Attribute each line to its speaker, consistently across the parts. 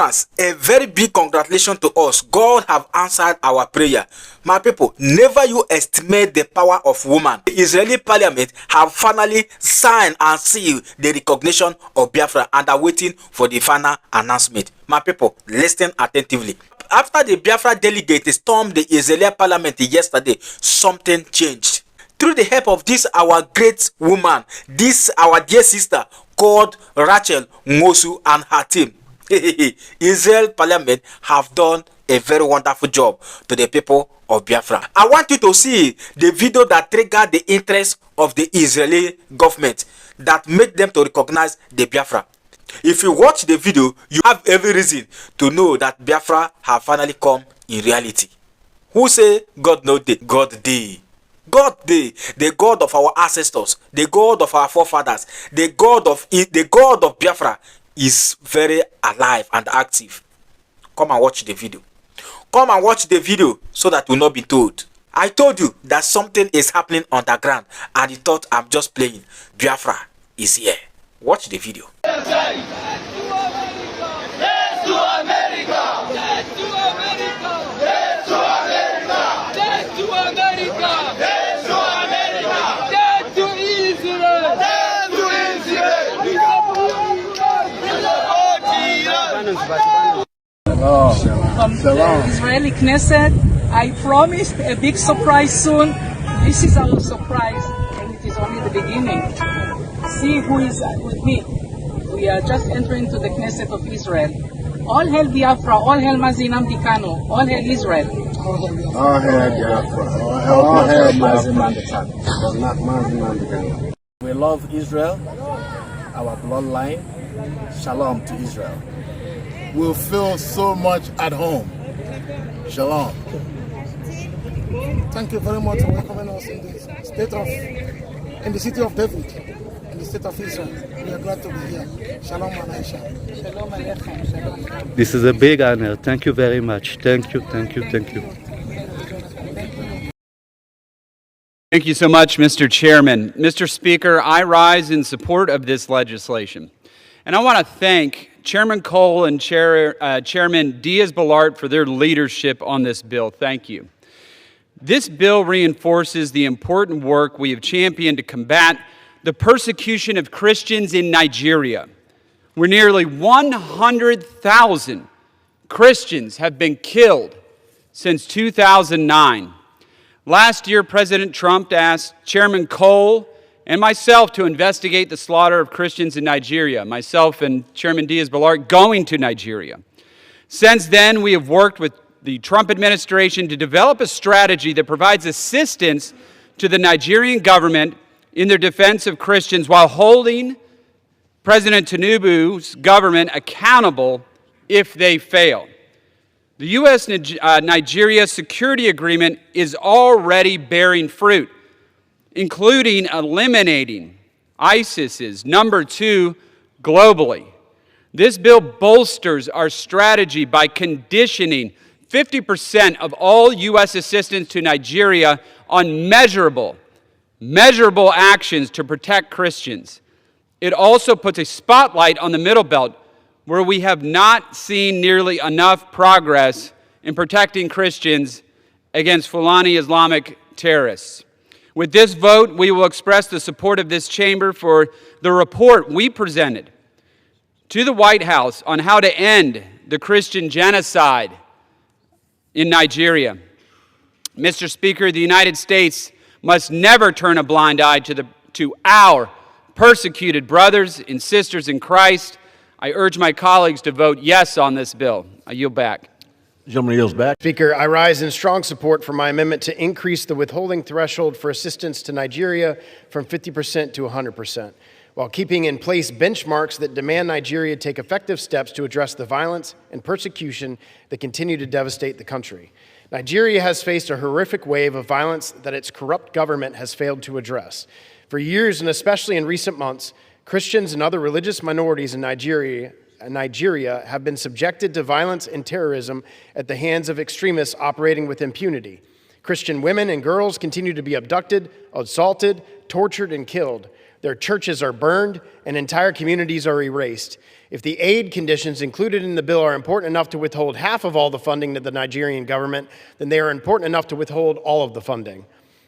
Speaker 1: Biafrans, a very big congratulations to us. God have answered our prayer. My people, never you estimate the power of woman. The Israeli parliament have finally signed and sealed the recognition of Biafra and are waiting for the final announcement. My people, listen attentively. After the Biafra delegates stormed the Israeli parliament yesterday, something changed. Through the help of this our great woman, this our dear sister called Rachel Nwosu and her team, Israel parliament have done a very wonderful job to the people of Biafra. I want you to see the video that triggered the interest of the Israeli government that made them to recognize the Biafra. If you watch the video, you have every reason to know that Biafra have finally come in reality. Who say God no dey? God dey. God dey, the God of our ancestors, the God of our forefathers, the God of Biafra is very alive and active. Come and watch the video. Come and watch the video so that you will not be told. I told you that something is happening underground and you thought I'm just playing. Biafra is here. Watch the video.
Speaker 2: From the Israeli Knesset, I promise a big surprise soon. This is our surprise, and it is only the beginning. See who is with me. We are just entering to the Knesset of Israel. All hail Biafra, all hail Nnamdi Kanu, all hail Israel.
Speaker 3: All hail Biafra, all hail Nnamdi Kanu.
Speaker 4: We love Israel, our bloodline. Shalom to Israel.
Speaker 3: We'll feel so much at home. Shalom.
Speaker 5: Thank you very much for welcoming us in the city of David, in the state of Israel. We are glad to be here. Shalom Aleichem.
Speaker 2: Shalom Aleichem. Shalom.
Speaker 6: This is a big honor. Thank you very much. Thank you, thank you, thank you.
Speaker 7: Thank you so much, Mr. Chairman. Mr. Speaker, I rise in support of this legislation. And I want to thank Chairman Cole and Chairman Diaz-Balart for their leadership on this bill. Thank you. This bill reinforces the important work we have championed to combat the persecution of Christians in Nigeria, where nearly 100,000 Christians have been killed since 2009. Last year, President Trump asked Chairman Cole and myself to investigate the slaughter of Christians in Nigeria, myself and Chairman Diaz-Balart going to Nigeria. Since then, we have worked with the Trump administration to develop a strategy that provides assistance to the Nigerian government in their defense of Christians while holding President Tinubu's government accountable if they fail. The U.S.-Nigeria security agreement is already bearing fruit, including eliminating ISIS's number 2 globally. This bill bolsters our strategy by conditioning 50% of all U.S. assistance to Nigeria on measurable actions to protect Christians. It also puts a spotlight on the Middle Belt, where we have not seen nearly enough progress in protecting Christians against Fulani Islamic terrorists. With this vote, we will express the support of this chamber for the report we presented to the White House on how to end the Christian genocide in Nigeria. Mr. Speaker, the United States must never turn a blind eye to our persecuted brothers and sisters in Christ. I urge my colleagues to vote yes on this bill. I yield back.
Speaker 4: Gentleman yields back.
Speaker 8: Speaker, I rise in strong support for my amendment to increase the withholding threshold for assistance to Nigeria from 50% to 100%, while keeping in place benchmarks that demand Nigeria take effective steps to address the violence and persecution that continue to devastate the country. Nigeria has faced a horrific wave of violence that its corrupt government has failed to address. For years, and especially in recent months, Christians and other religious minorities in Nigeria have been subjected to violence and terrorism at the hands of extremists operating with impunity. Christian women and girls continue to be abducted, assaulted, tortured, and killed. their churches are burned, and entire communities are erased. If the aid conditions included in the bill are important enough to withhold half of all the funding to the Nigerian government, then they are important enough to withhold all of the funding.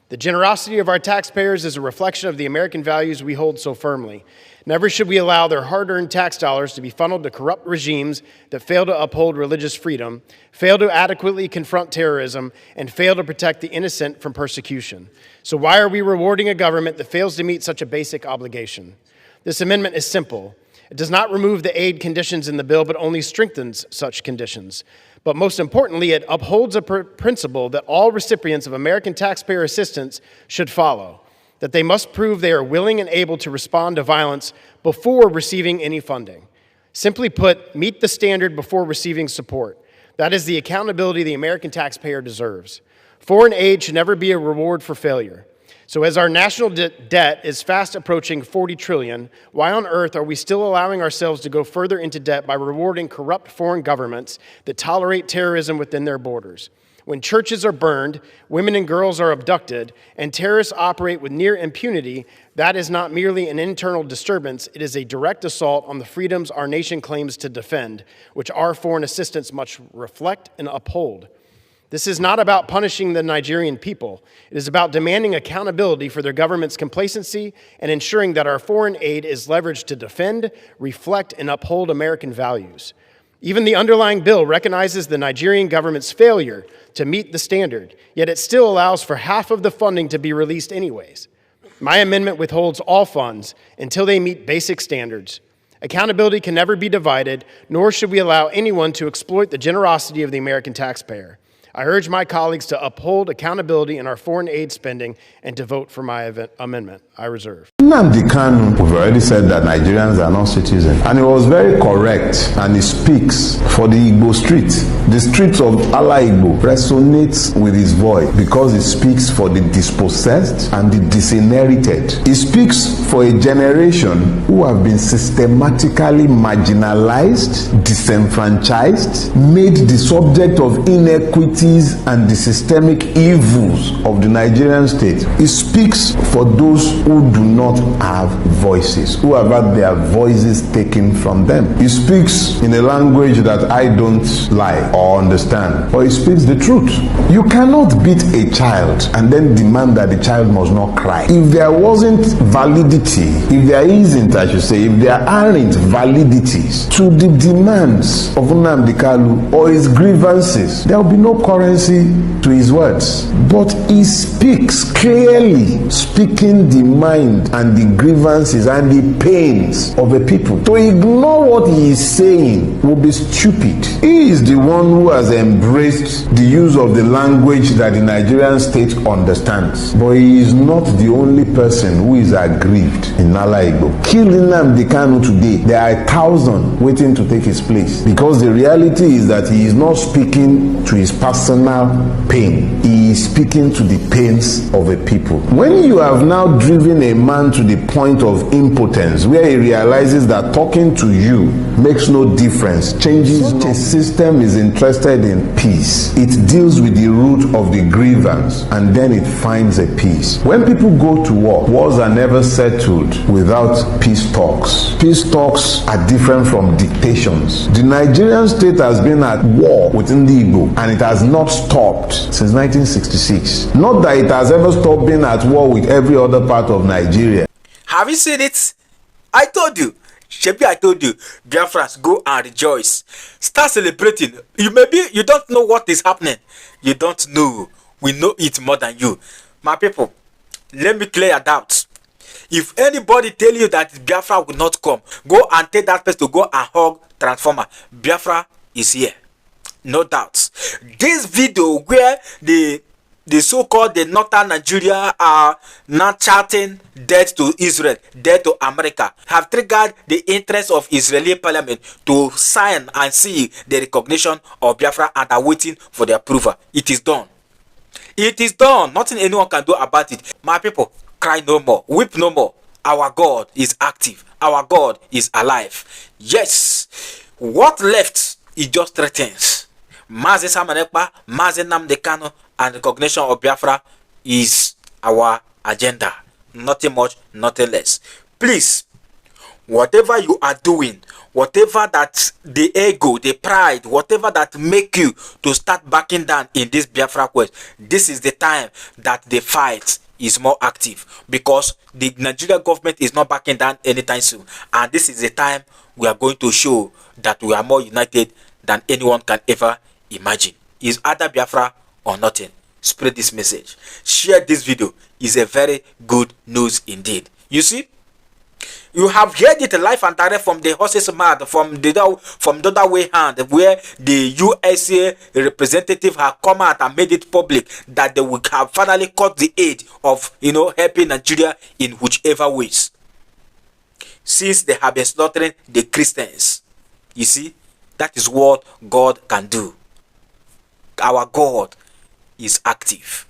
Speaker 8: The generosity of our taxpayers is a reflection of the American values we hold so firmly. Never should we allow their hard-earned tax dollars to be funneled to corrupt regimes that fail to uphold religious freedom, fail to adequately confront terrorism, and fail to protect the innocent from persecution. So why are we rewarding a government that fails to meet such a basic obligation? This amendment is simple. It does not remove the aid conditions in the bill, but only strengthens such conditions. But most importantly, it upholds a principle that all recipients of American taxpayer assistance should follow, that they must prove they are willing and able to respond to violence before receiving any funding. Simply put, meet the standard before receiving support. That is the accountability the American taxpayer deserves. Foreign aid should never be a reward for failure. So as our national debt is fast approaching $40 trillion, why on earth are we still allowing ourselves to go further into debt by rewarding corrupt foreign governments that tolerate terrorism within their borders? When churches are burned, women and girls are abducted, and terrorists operate with near impunity, that is not merely an internal disturbance, it is a direct assault on the freedoms our nation claims to defend, which our foreign assistance must reflect and uphold. This is not about punishing the Nigerian people. It is about demanding accountability for their government's complacency and ensuring that our foreign aid is leveraged to defend, reflect, and uphold American values. Even the underlying bill recognizes the Nigerian government's failure to meet the standard, yet it still allows for half of the funding to be released anyways. My amendment withholds all funds until they meet basic standards. Accountability can never be divided, nor should we allow anyone to exploit the generosity of the American taxpayer. I urge my colleagues to uphold accountability in our foreign aid spending and to vote for my amendment. I reserve.
Speaker 9: Nnamdi Kanu, we've already said that Nigerians are not citizens, and he was very correct, and he speaks for the Igbo street. The streets of Ala Igbo resonates with his voice because he speaks for the dispossessed and the disinherited. He speaks for a generation who have been systematically marginalized, disenfranchised, made the subject of inequity and the systemic evils of the Nigerian state. He speaks for those who do not have voices, who have had their voices taken from them. He speaks in a language that I don't like or understand, but he speaks the truth. You cannot beat a child and then demand that the child must not cry. If there wasn't validity, if there isn't, I should say, if there aren't validities to the demands of Nnamdi Kanu or his grievances, there will be no currency to his words. But he speaks clearly, speaking the mind and the grievances and the pains of a people. To ignore what he is saying will be stupid. He is the one who has embraced the use of the language that the Nigerian state understands. But he is not the only person who is aggrieved in Ala Igbo. Kill Nnamdi Kanu today, there are 1,000 waiting to take his place, because the reality is that he is not speaking to his personal pain. He is speaking to the pains of a people. When you have now driven a man to the point of impotence, where he realizes that talking to you makes no difference, changes, the system is interested in peace. It deals with the root of the grievance, and then it finds a peace. When people go to war, wars are never settled without peace talks. Peace talks are different from dictations. The Nigerian state has been at war within the Igbo, and it has not stopped since 1966. Not that it has ever stopped being at war with every other part of Nigeria.
Speaker 1: Have you seen it? I told you. Shebi, I told you. Biafrans, go and rejoice. Start celebrating. You don't know what is happening. You don't know. We know it more than you. My people, let me clear your doubts. If anybody tell you that Biafra will not come, go and tell that person to go and hug Transformer. Biafra is here. No doubts. This video where the so-called the northern Nigeria are now chanting death to Israel, death to America, have triggered the interest of Israeli parliament to sign and see the recognition of Biafra and are waiting for the approval. It is done. It is done. Nothing anyone can do about it. My people, cry no more, weep no more. Our God is active. Our God is alive. Yes. What left is just three things. Mazi Samanekpa, Mazi Nnamdi Kanu, and recognition of Biafra is our agenda. Nothing much, nothing less. Please, whatever you are doing, whatever that the ego, the pride, whatever that make you to start backing down in this Biafra quest, this is the time that the fight is more active, because the Nigerian government is not backing down anytime soon, and this is the time we are going to show that we are more united than anyone can ever imagine. Is either Biafra or nothing. Spread this message, share this video. Is a very good news indeed. You see, you have heard it live and direct from the horse's mouth, from the other way hand, where the USA representative have come out and made it public that they will have finally cut the aid of, helping Nigeria in whichever ways, since they have been slaughtering the Christians. You see, that is what God can do. Our God is active.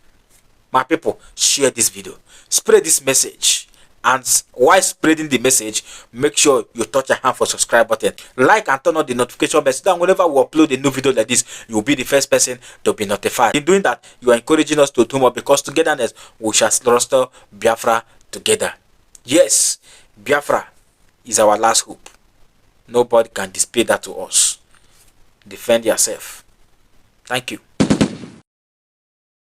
Speaker 1: My people, share this video, spread this message. And while spreading the message, make sure you touch your hand for subscribe button, like and turn on the notification bell, so that whenever we upload a new video like this, you'll be the first person to be notified. In doing that, you are encouraging us to do more, because togetherness we shall restore Biafra together. Yes, Biafra is our last hope. Nobody can dispute that to us. Defend yourself. Thank you.